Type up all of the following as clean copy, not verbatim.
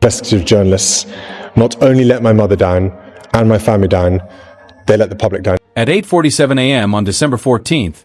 investigative journalists not only let my mother down and my family down, they let the public down. At 8:47 a.m. on December 14th,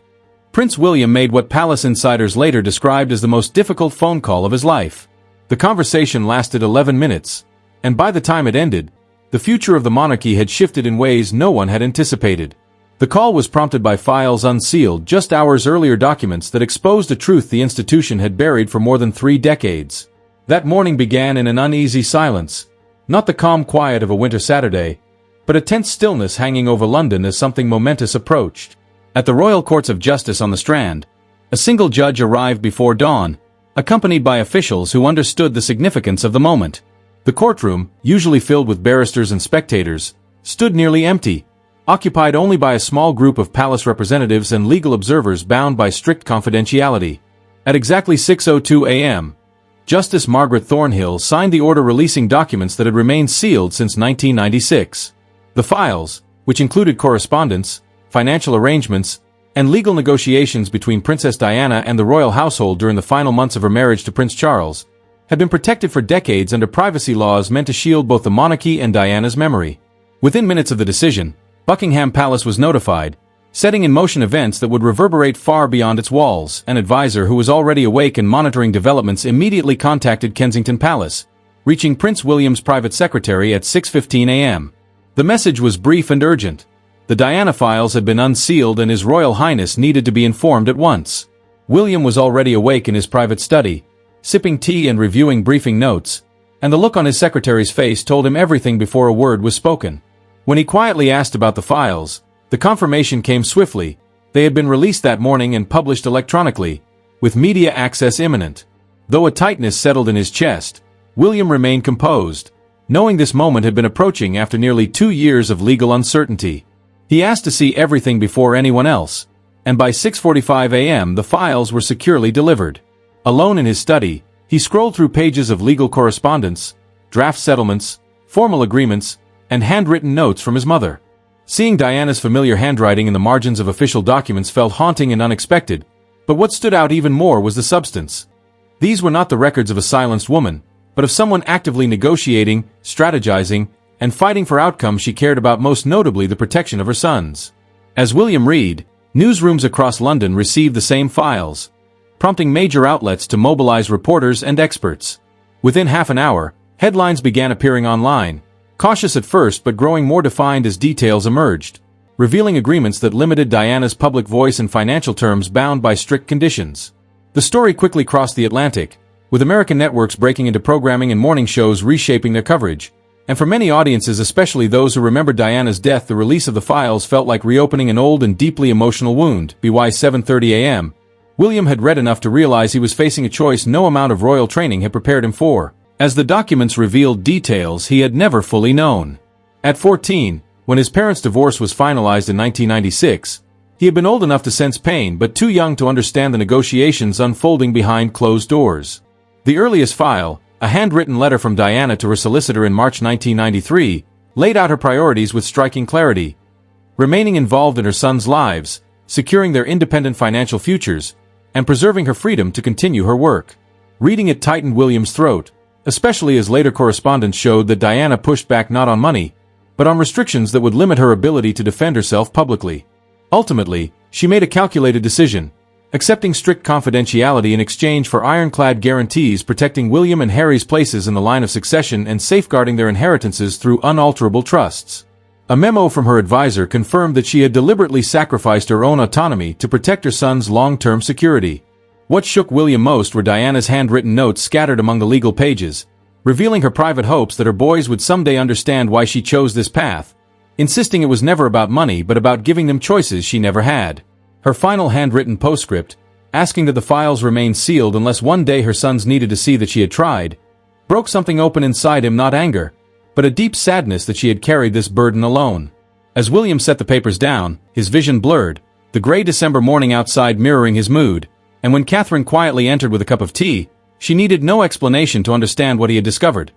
Prince William made what palace insiders later described as the most difficult phone call of his life. The conversation lasted 11 minutes, and by the time it ended, the future of the monarchy had shifted in ways no one had anticipated. The call was prompted by files unsealed just hours earlier, documents that exposed a truth the institution had buried for more than 3 decades. That morning began in an uneasy silence, not the calm quiet of a winter Saturday, but a tense stillness hanging over London as something momentous approached. At the Royal Courts of Justice on the Strand, a single judge arrived before dawn, accompanied by officials who understood the significance of the moment. The courtroom, usually filled with barristers and spectators, stood nearly empty, occupied only by a small group of palace representatives and legal observers bound by strict confidentiality. At exactly 6:02 a.m., Justice Margaret Thornhill signed the order releasing documents that had remained sealed since 1996. The files, which included correspondence, financial arrangements, and legal negotiations between Princess Diana and the royal household during the final months of her marriage to Prince Charles, had been protected for decades under privacy laws meant to shield both the monarchy and Diana's memory. Within minutes of the decision, Buckingham Palace was notified, setting in motion events that would reverberate far beyond its walls. An advisor who was already awake and monitoring developments immediately contacted Kensington Palace, reaching Prince William's private secretary at 6:15 a.m. The message was brief and urgent. The Diana files had been unsealed and His Royal Highness needed to be informed at once. William was already awake in his private study, sipping tea and reviewing briefing notes, and the look on his secretary's face told him everything before a word was spoken. When he quietly asked about the files, the confirmation came swiftly. They had been released that morning and published electronically, with media access imminent. Though a tightness settled in his chest, William remained composed, knowing this moment had been approaching after nearly 2 years of legal uncertainty. He asked to see everything before anyone else, and by 6:45 a.m. the files were securely delivered. Alone in his study, he scrolled through pages of legal correspondence, draft settlements, formal agreements, and handwritten notes from his mother. Seeing Diana's familiar handwriting in the margins of official documents felt haunting and unexpected, but what stood out even more was the substance. These were not the records of a silenced woman, but of someone actively negotiating, strategizing, and fighting for outcomes she cared about, most notably the protection of her sons. As William read, newsrooms across London received the same files, prompting major outlets to mobilize reporters and experts. Within half an hour, headlines began appearing online, cautious at first but growing more defined as details emerged, revealing agreements that limited Diana's public voice in financial terms bound by strict conditions. The story quickly crossed the Atlantic, with American networks breaking into programming and morning shows reshaping their coverage. And for many audiences, especially those who remembered Diana's death, the release of the files felt like reopening an old and deeply emotional wound. By 7:30 a.m., William had read enough to realize he was facing a choice no amount of royal training had prepared him for, as the documents revealed details he had never fully known. At 14, when his parents' divorce was finalized in 1996, he had been old enough to sense pain but too young to understand the negotiations unfolding behind closed doors. The earliest file, a handwritten letter from Diana to her solicitor in March 1993, laid out her priorities with striking clarity: remaining involved in her sons' lives, securing their independent financial futures, and preserving her freedom to continue her work. Reading it tightened William's throat, especially as later correspondence showed that Diana pushed back not on money, but on restrictions that would limit her ability to defend herself publicly. Ultimately, she made a calculated decision, accepting strict confidentiality in exchange for ironclad guarantees protecting William and Harry's places in the line of succession and safeguarding their inheritances through unalterable trusts. A memo from her advisor confirmed that she had deliberately sacrificed her own autonomy to protect her son's long-term security. What shook William most were Diana's handwritten notes scattered among the legal pages, revealing her private hopes that her boys would someday understand why she chose this path, insisting it was never about money but about giving them choices she never had. Her final handwritten postscript, asking that the files remain sealed unless one day her sons needed to see that she had tried, broke something open inside him, not anger, but a deep sadness that she had carried this burden alone. As William set the papers down, his vision blurred, the gray December morning outside mirroring his mood, and when Catherine quietly entered with a cup of tea, she needed no explanation to understand what he had discovered.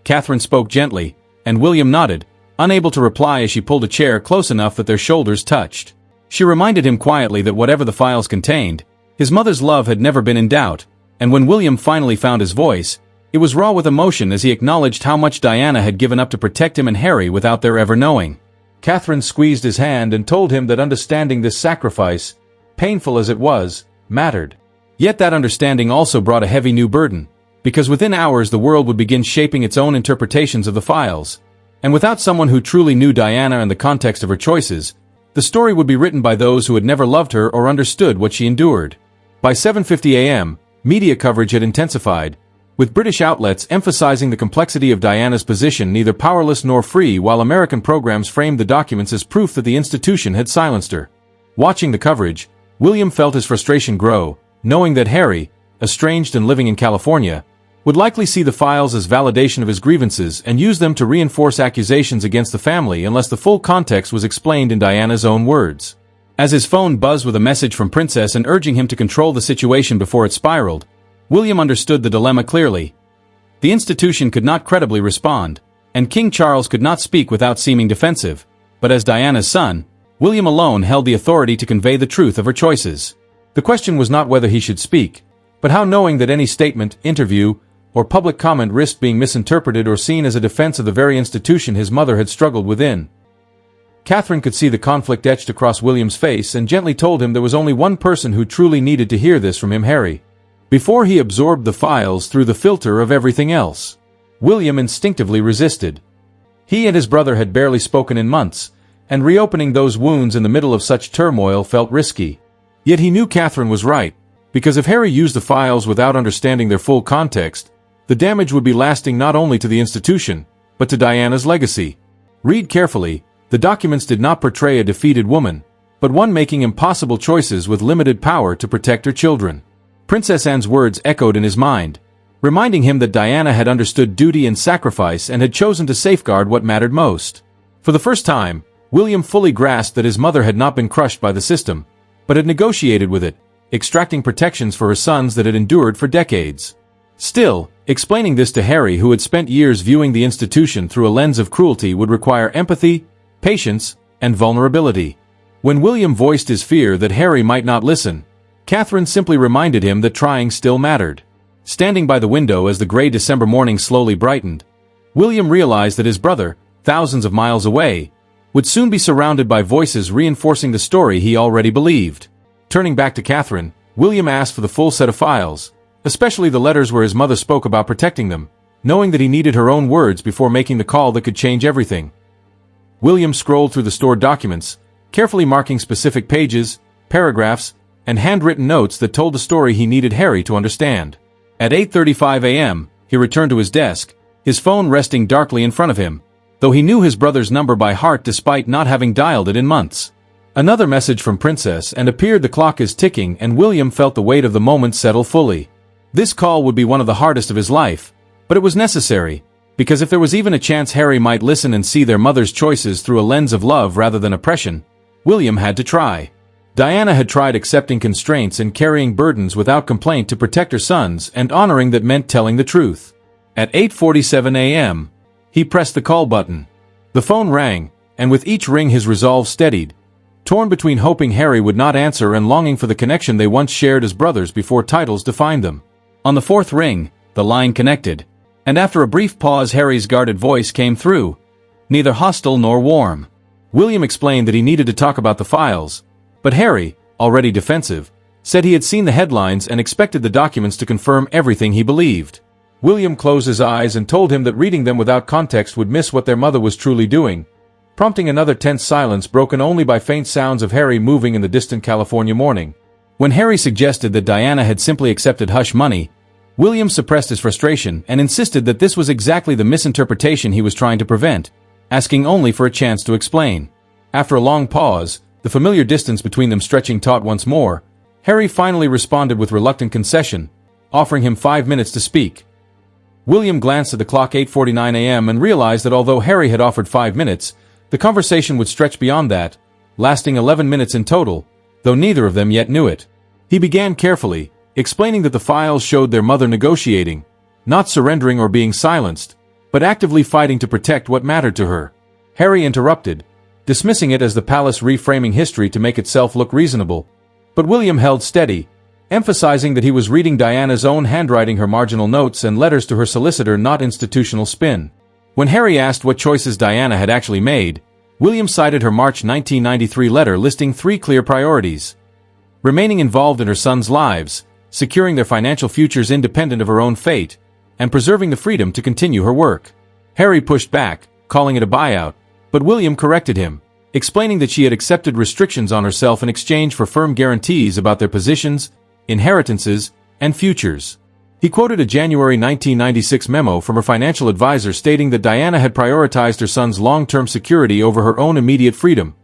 Catherine spoke gently, and William nodded, unable to reply as she pulled a chair close enough that their shoulders touched. She reminded him quietly that whatever the files contained, his mother's love had never been in doubt, and when William finally found his voice, It was raw with emotion as he acknowledged how much Diana had given up to protect him and Harry without their ever knowing. Catherine squeezed his hand and told him that understanding this sacrifice, painful as it was, mattered. Yet that understanding also brought a heavy new burden, because within hours the world would begin shaping its own interpretations of the files. And without someone who truly knew Diana and the context of her choices, the story would be written by those who had never loved her or understood what she endured. By 7:50 a.m., media coverage had intensified, with British outlets emphasizing the complexity of Diana's position, neither powerless nor free, while American programs framed the documents as proof that the institution had silenced her. Watching the coverage, William felt his frustration grow, knowing that Harry, estranged and living in California, would likely see the files as validation of his grievances and use them to reinforce accusations against the family unless the full context was explained in Diana's own words. As his phone buzzed with a message from Princess and urging him to control the situation before it spiraled, William understood the dilemma clearly. The institution could not credibly respond, and King Charles could not speak without seeming defensive, but as Diana's son, William alone held the authority to convey the truth of her choices. The question was not whether he should speak, but how, knowing that any statement, interview, or public comment risked being misinterpreted or seen as a defense of the very institution his mother had struggled within. Catherine could see the conflict etched across William's face and gently told him there was only one person who truly needed to hear this from him, Harry. Before he absorbed the files through the filter of everything else. William instinctively resisted. He and his brother had barely spoken in months, and reopening those wounds in the middle of such turmoil felt risky. Yet he knew Catherine was right, because if Harry used the files without understanding their full context, the damage would be lasting not only to the institution, but to Diana's legacy. Read carefully, the documents did not portray a defeated woman, but one making impossible choices with limited power to protect her children. Princess Anne's words echoed in his mind, reminding him that Diana had understood duty and sacrifice and had chosen to safeguard what mattered most. For the first time, William fully grasped that his mother had not been crushed by the system, but had negotiated with it, extracting protections for her sons that had endured for decades. Still, explaining this to Harry, who had spent years viewing the institution through a lens of cruelty, would require empathy, patience, and vulnerability. When William voiced his fear that Harry might not listen, Catherine simply reminded him that trying still mattered. Standing by the window as the gray December morning slowly brightened, William realized that his brother, thousands of miles away, would soon be surrounded by voices reinforcing the story he already believed. Turning back to Catherine, William asked for the full set of files, especially the letters where his mother spoke about protecting them, knowing that he needed her own words before making the call that could change everything. William scrolled through the stored documents, carefully marking specific pages, paragraphs, and handwritten notes that told the story he needed Harry to understand. At 8:35 a.m., he returned to his desk, his phone resting darkly in front of him, though he knew his brother's number by heart despite not having dialed it in months. Another message from Princess and appeared. The clock is ticking, and William felt the weight of the moment settle fully. This call would be one of the hardest of his life, but it was necessary, because if there was even a chance Harry might listen and see their mother's choices through a lens of love rather than oppression, William had to try. Diana had tried accepting constraints and carrying burdens without complaint to protect her sons, and honoring that meant telling the truth. At 8:47 a.m., he pressed the call button. The phone rang, and with each ring his resolve steadied, torn between hoping Harry would not answer and longing for the connection they once shared as brothers before titles defined them. On the fourth ring, the line connected, and after a brief pause Harry's guarded voice came through, neither hostile nor warm. William explained that he needed to talk about the files, but Harry, already defensive, said he had seen the headlines and expected the documents to confirm everything he believed. William closed his eyes and told him that reading them without context would miss what their mother was truly doing, prompting another tense silence broken only by faint sounds of Harry moving in the distant California morning. When Harry suggested that Diana had simply accepted hush money, William suppressed his frustration and insisted that this was exactly the misinterpretation he was trying to prevent, asking only for a chance to explain. After a long pause, the familiar distance between them stretching taut once more, Harry finally responded with reluctant concession, offering him 5 minutes to speak. William glanced at the clock. 8:49 a.m. and realized that although Harry had offered 5 minutes, the conversation would stretch beyond that, lasting 11 minutes in total, though neither of them yet knew it. He began carefully, explaining that the files showed their mother negotiating, not surrendering or being silenced, but actively fighting to protect what mattered to her. Harry interrupted, dismissing it as the palace reframing history to make itself look reasonable, but William held steady, emphasizing that he was reading Diana's own handwriting, her marginal notes and letters to her solicitor, not institutional spin. When Harry asked what choices Diana had actually made, William cited her March 1993 letter listing 3 clear priorities: remaining involved in her sons' lives, securing their financial futures independent of her own fate, and preserving the freedom to continue her work. Harry pushed back, calling it a buyout, but William corrected him, explaining that she had accepted restrictions on herself in exchange for firm guarantees about their positions, inheritances, and futures. He quoted a January 1996 memo from her financial advisor stating that Diana had prioritized her son's long-term security over her own immediate freedom.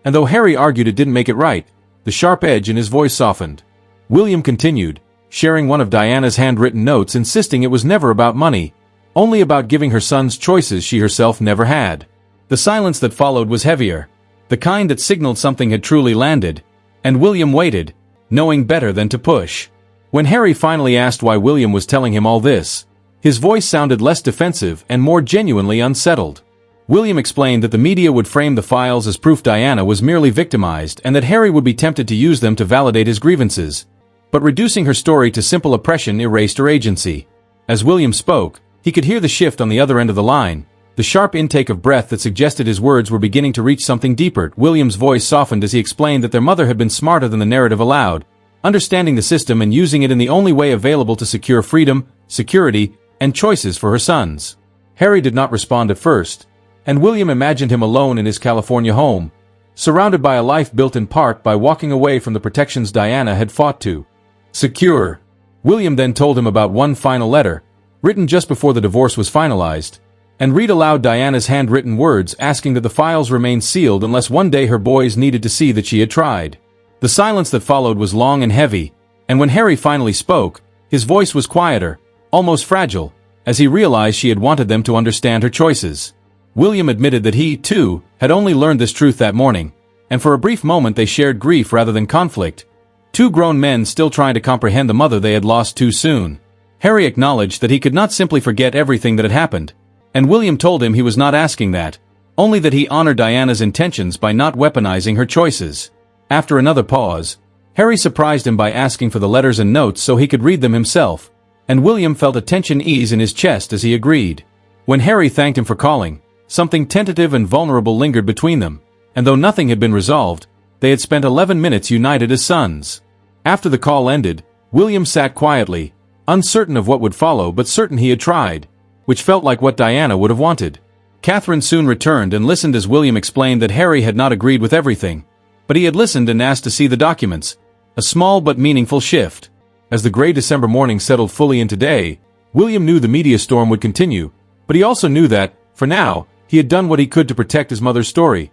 And though Harry argued it didn't make it right, the sharp edge in his voice softened. William continued, sharing one of Diana's handwritten notes, insisting it was never about money, only about giving her sons choices she herself never had. The silence that followed was heavier, the kind that signaled something had truly landed, and William waited, knowing better than to push. When Harry finally asked why William was telling him all this, his voice sounded less defensive and more genuinely unsettled. William explained that the media would frame the files as proof Diana was merely victimized and that Harry would be tempted to use them to validate his grievances. But reducing her story to simple oppression erased her agency. As William spoke, he could hear the shift on the other end of the line, the sharp intake of breath that suggested his words were beginning to reach something deeper. William's voice softened as he explained that their mother had been smarter than the narrative allowed, understanding the system and using it in the only way available to secure freedom, security, and choices for her sons. Harry did not respond at first, and William imagined him alone in his California home, surrounded by a life built in part by walking away from the protections Diana had fought to secure. William then told him about one final letter, written just before the divorce was finalized, and read aloud Diana's handwritten words asking that the files remain sealed unless one day her boys needed to see that she had tried. The silence that followed was long and heavy, and when Harry finally spoke, his voice was quieter, almost fragile, as he realized she had wanted them to understand her choices. William admitted that he, too, had only learned this truth that morning, and for a brief moment they shared grief rather than conflict, 2 grown men still trying to comprehend the mother they had lost too soon. Harry acknowledged that he could not simply forget everything that had happened, and William told him he was not asking that, only that he honored Diana's intentions by not weaponizing her choices. After another pause, Harry surprised him by asking for the letters and notes so he could read them himself, and William felt a tension ease in his chest as he agreed. When Harry thanked him for calling, something tentative and vulnerable lingered between them, and though nothing had been resolved, they had spent 11 minutes united as sons. After the call ended, William sat quietly, uncertain of what would follow but certain he had tried, which felt like what Diana would have wanted. Catherine soon returned and listened as William explained that Harry had not agreed with everything, but he had listened and asked to see the documents, a small but meaningful shift. As the gray December morning settled fully into day, William knew the media storm would continue, but he also knew that, for now, he had done what he could to protect his mother's story.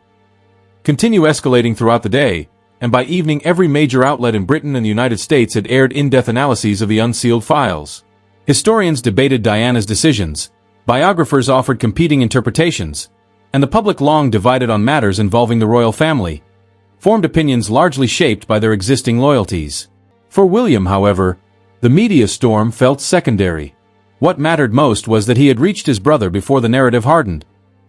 Continue escalating throughout the day, and by evening every major outlet in Britain and the United States had aired in-depth analyses of the unsealed files. Historians debated Diana's decisions, biographers offered competing interpretations, and the public, long divided on matters involving the royal family, formed opinions largely shaped by their existing loyalties. For William, however, the media storm felt secondary. What mattered most was that he had reached his brother before the narrative hardened,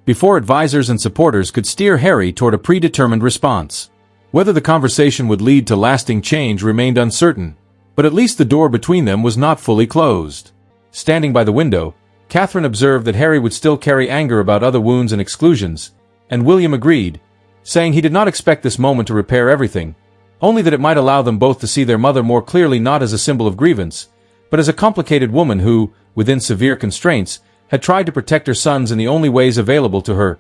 before advisors and supporters could steer Harry toward a predetermined response. Whether the conversation would lead to lasting change remained uncertain, but at least the door between them was not fully closed. Standing by the window, Catherine observed that Harry would still carry anger about other wounds and exclusions, and William agreed, saying he did not expect this moment to repair everything, only that it might allow them both to see their mother more clearly, not as a symbol of grievance, but as a complicated woman who, within severe constraints, had tried to protect her sons in the only ways available to her.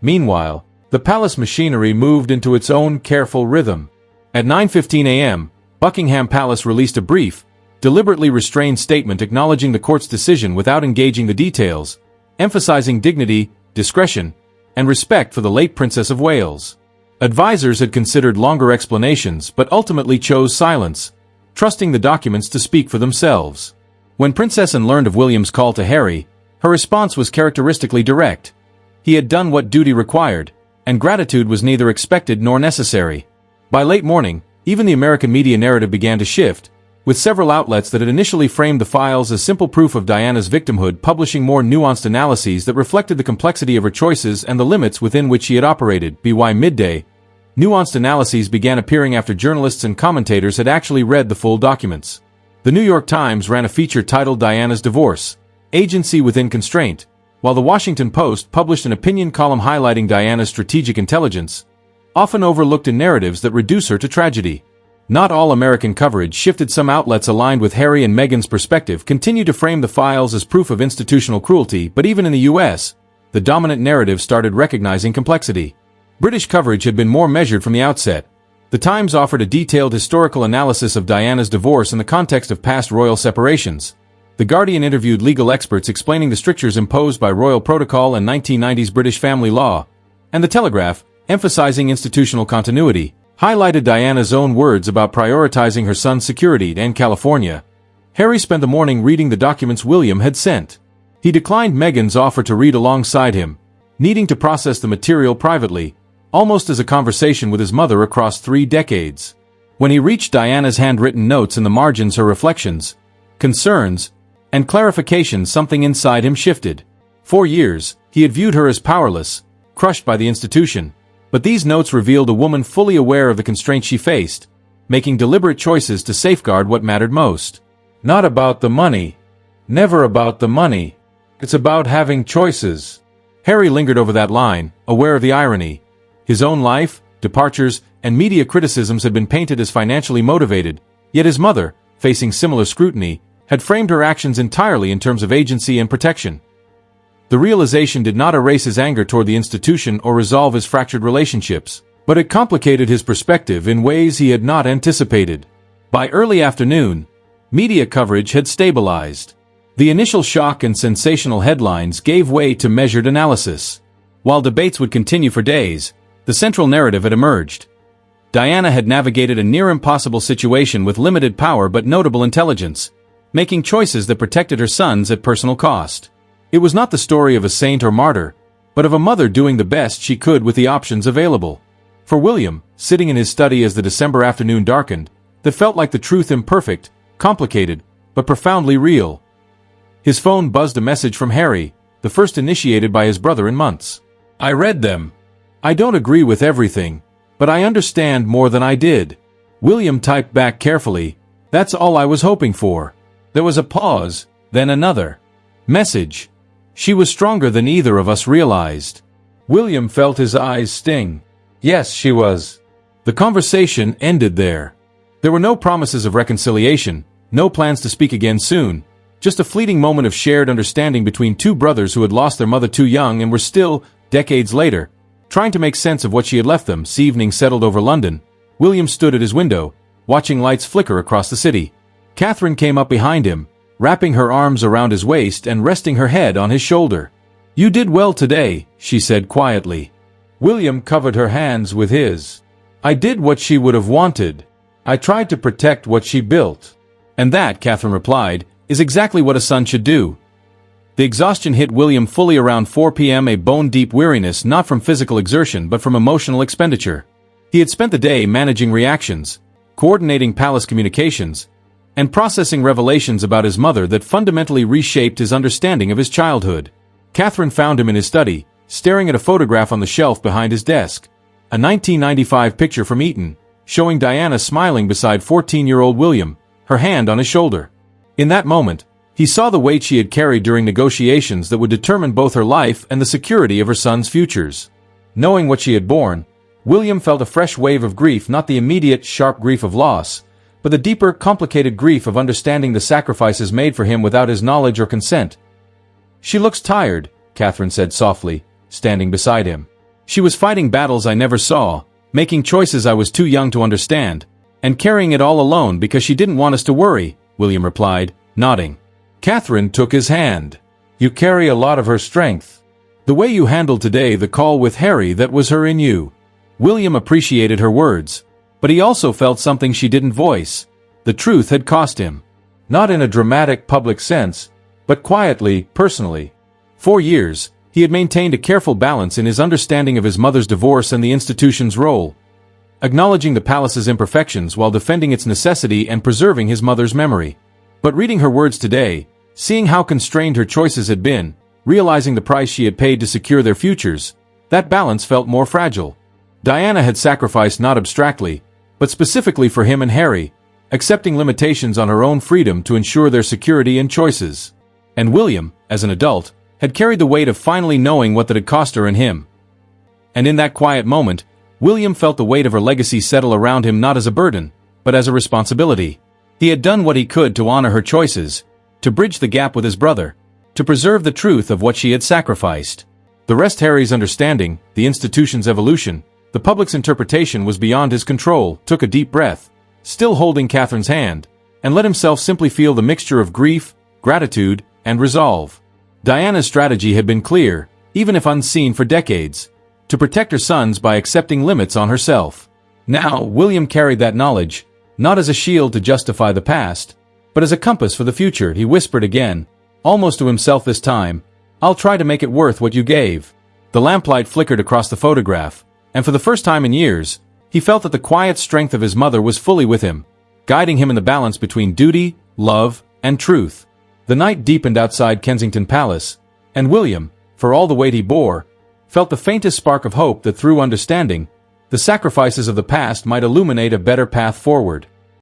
Meanwhile, the palace machinery moved into its own careful rhythm. At 9:15 a.m., Buckingham Palace released a brief, deliberately restrained statement acknowledging the court's decision without engaging the details, emphasizing dignity, discretion, and respect for the late Princess of Wales. Advisors had considered longer explanations but ultimately chose silence, trusting the documents to speak for themselves. When Princess Anne learned of William's call to Harry, her response was characteristically direct. He had done what duty required, and gratitude was neither expected nor necessary. By late morning, even the American media narrative began to shift, with several outlets that had initially framed the files as simple proof of Diana's victimhood publishing more nuanced analyses that reflected the complexity of her choices and the limits within which she had operated. By midday, Nuanced analyses began appearing after journalists and commentators had actually read the full documents. The New York Times ran a feature titled Diana's Divorce: Agency Within Constraint, while the Washington Post published an opinion column highlighting Diana's strategic intelligence, often overlooked in narratives that reduce her to tragedy. Not all American coverage shifted. Some outlets aligned with Harry and Meghan's perspective continued to frame the files as proof of institutional cruelty, but even in the U.S., the dominant narrative started recognizing complexity. British coverage had been more measured from the outset. The Times offered a detailed historical analysis of Diana's divorce in the context of past royal separations. The Guardian interviewed legal experts explaining the strictures imposed by royal protocol and 1990s British family law, and The Telegraph, emphasizing institutional continuity, highlighted Diana's own words about prioritizing her son's security. In California, Harry spent the morning reading the documents William had sent. He declined Meghan's offer to read alongside him, needing to process the material privately, almost as a conversation with his mother across 3 decades. When he reached Diana's handwritten notes in the margins, her reflections, concerns, and clarifications, something inside him shifted. For years, he had viewed her as powerless, crushed by the institution. But these notes revealed a woman fully aware of the constraints she faced, making deliberate choices to safeguard what mattered most. Not about the money. Never about the money. It's about having choices. Harry lingered over that line, aware of the irony. His own life, departures, and media criticisms had been painted as financially motivated, yet his mother, facing similar scrutiny, had framed her actions entirely in terms of agency and protection. The realization did not erase his anger toward the institution or resolve his fractured relationships, but it complicated his perspective in ways he had not anticipated. By early afternoon, media coverage had stabilized. The initial shock and sensational headlines gave way to measured analysis. While debates would continue for days, the central narrative had emerged. Diana had navigated a near-impossible situation with limited power but notable intelligence, making choices that protected her sons at personal cost. It was not the story of a saint or martyr, but of a mother doing the best she could with the options available. For William, sitting in his study as the December afternoon darkened, that felt like the truth: imperfect, complicated, but profoundly real. His phone buzzed a message from Harry, the first initiated by his brother in months. "I read them. I don't agree with everything, but I understand more than I did." William typed back carefully, "That's all I was hoping for." There was a pause, then another message. "She was stronger than either of us realized." William felt his eyes sting. Yes, she was. The conversation ended there. There were no promises of reconciliation, no plans to speak again soon, just a fleeting moment of shared understanding between two brothers who had lost their mother too young and were still, decades later, trying to make sense of what she had left them. As evening settled over London, William stood at his window, watching lights flicker across the city. Catherine came up behind him, wrapping her arms around his waist and resting her head on his shoulder. "You did well today," she said quietly. William covered her hands with his. "I did what she would have wanted. I tried to protect what she built." "And that," Catherine replied, "is exactly what a son should do." The exhaustion hit William fully around 4 p.m., a bone-deep weariness not from physical exertion but from emotional expenditure. He had spent the day managing reactions, coordinating palace communications, and processing revelations about his mother that fundamentally reshaped his understanding of his childhood. Catherine found him in his study, staring at a photograph on the shelf behind his desk. A 1995 picture from Eton, showing Diana smiling beside 14-year-old William, her hand on his shoulder. In that moment, he saw the weight she had carried during negotiations that would determine both her life and the security of her sons' futures. Knowing what she had borne, William felt a fresh wave of grief, not the immediate, sharp grief of loss, but the deeper, complicated grief of understanding the sacrifices made for him without his knowledge or consent. "She looks tired," Catherine said softly, standing beside him. "She was fighting battles I never saw, making choices I was too young to understand, and carrying it all alone because she didn't want us to worry," William replied, nodding. Catherine took his hand. "You carry a lot of her strength. The way you handled today the call with Harry, that was her in you." William appreciated her words, but he also felt something she didn't voice. The truth had cost him. Not in a dramatic public sense, but quietly, personally. For years, he had maintained a careful balance in his understanding of his mother's divorce and the institution's role, acknowledging the palace's imperfections while defending its necessity and preserving his mother's memory. But reading her words today, seeing how constrained her choices had been, realizing the price she had paid to secure their futures, that balance felt more fragile. Diana had sacrificed not abstractly, but specifically for him and Harry, accepting limitations on her own freedom to ensure their security and choices. And William, as an adult, had carried the weight of finally knowing what that had cost her and him. And in that quiet moment, William felt the weight of her legacy settle around him not as a burden, but as a responsibility. He had done what he could to honor her choices, to bridge the gap with his brother, to preserve the truth of what she had sacrificed. The rest, Harry's understanding, the institution's evolution, the public's interpretation, was beyond his control. Took a deep breath, still holding Catherine's hand, and let himself simply feel the mixture of grief, gratitude, and resolve. Diana's strategy had been clear, even if unseen for decades, to protect her sons by accepting limits on herself. Now, William carried that knowledge, not as a shield to justify the past, but as a compass for the future. He whispered again, almost to himself this time, "I'll try to make it worth what you gave." The lamplight flickered across the photograph, and for the first time in years, he felt that the quiet strength of his mother was fully with him, guiding him in the balance between duty, love, and truth. The night deepened outside Kensington Palace, and William, for all the weight he bore, felt the faintest spark of hope that through understanding, the sacrifices of the past might illuminate a better path forward.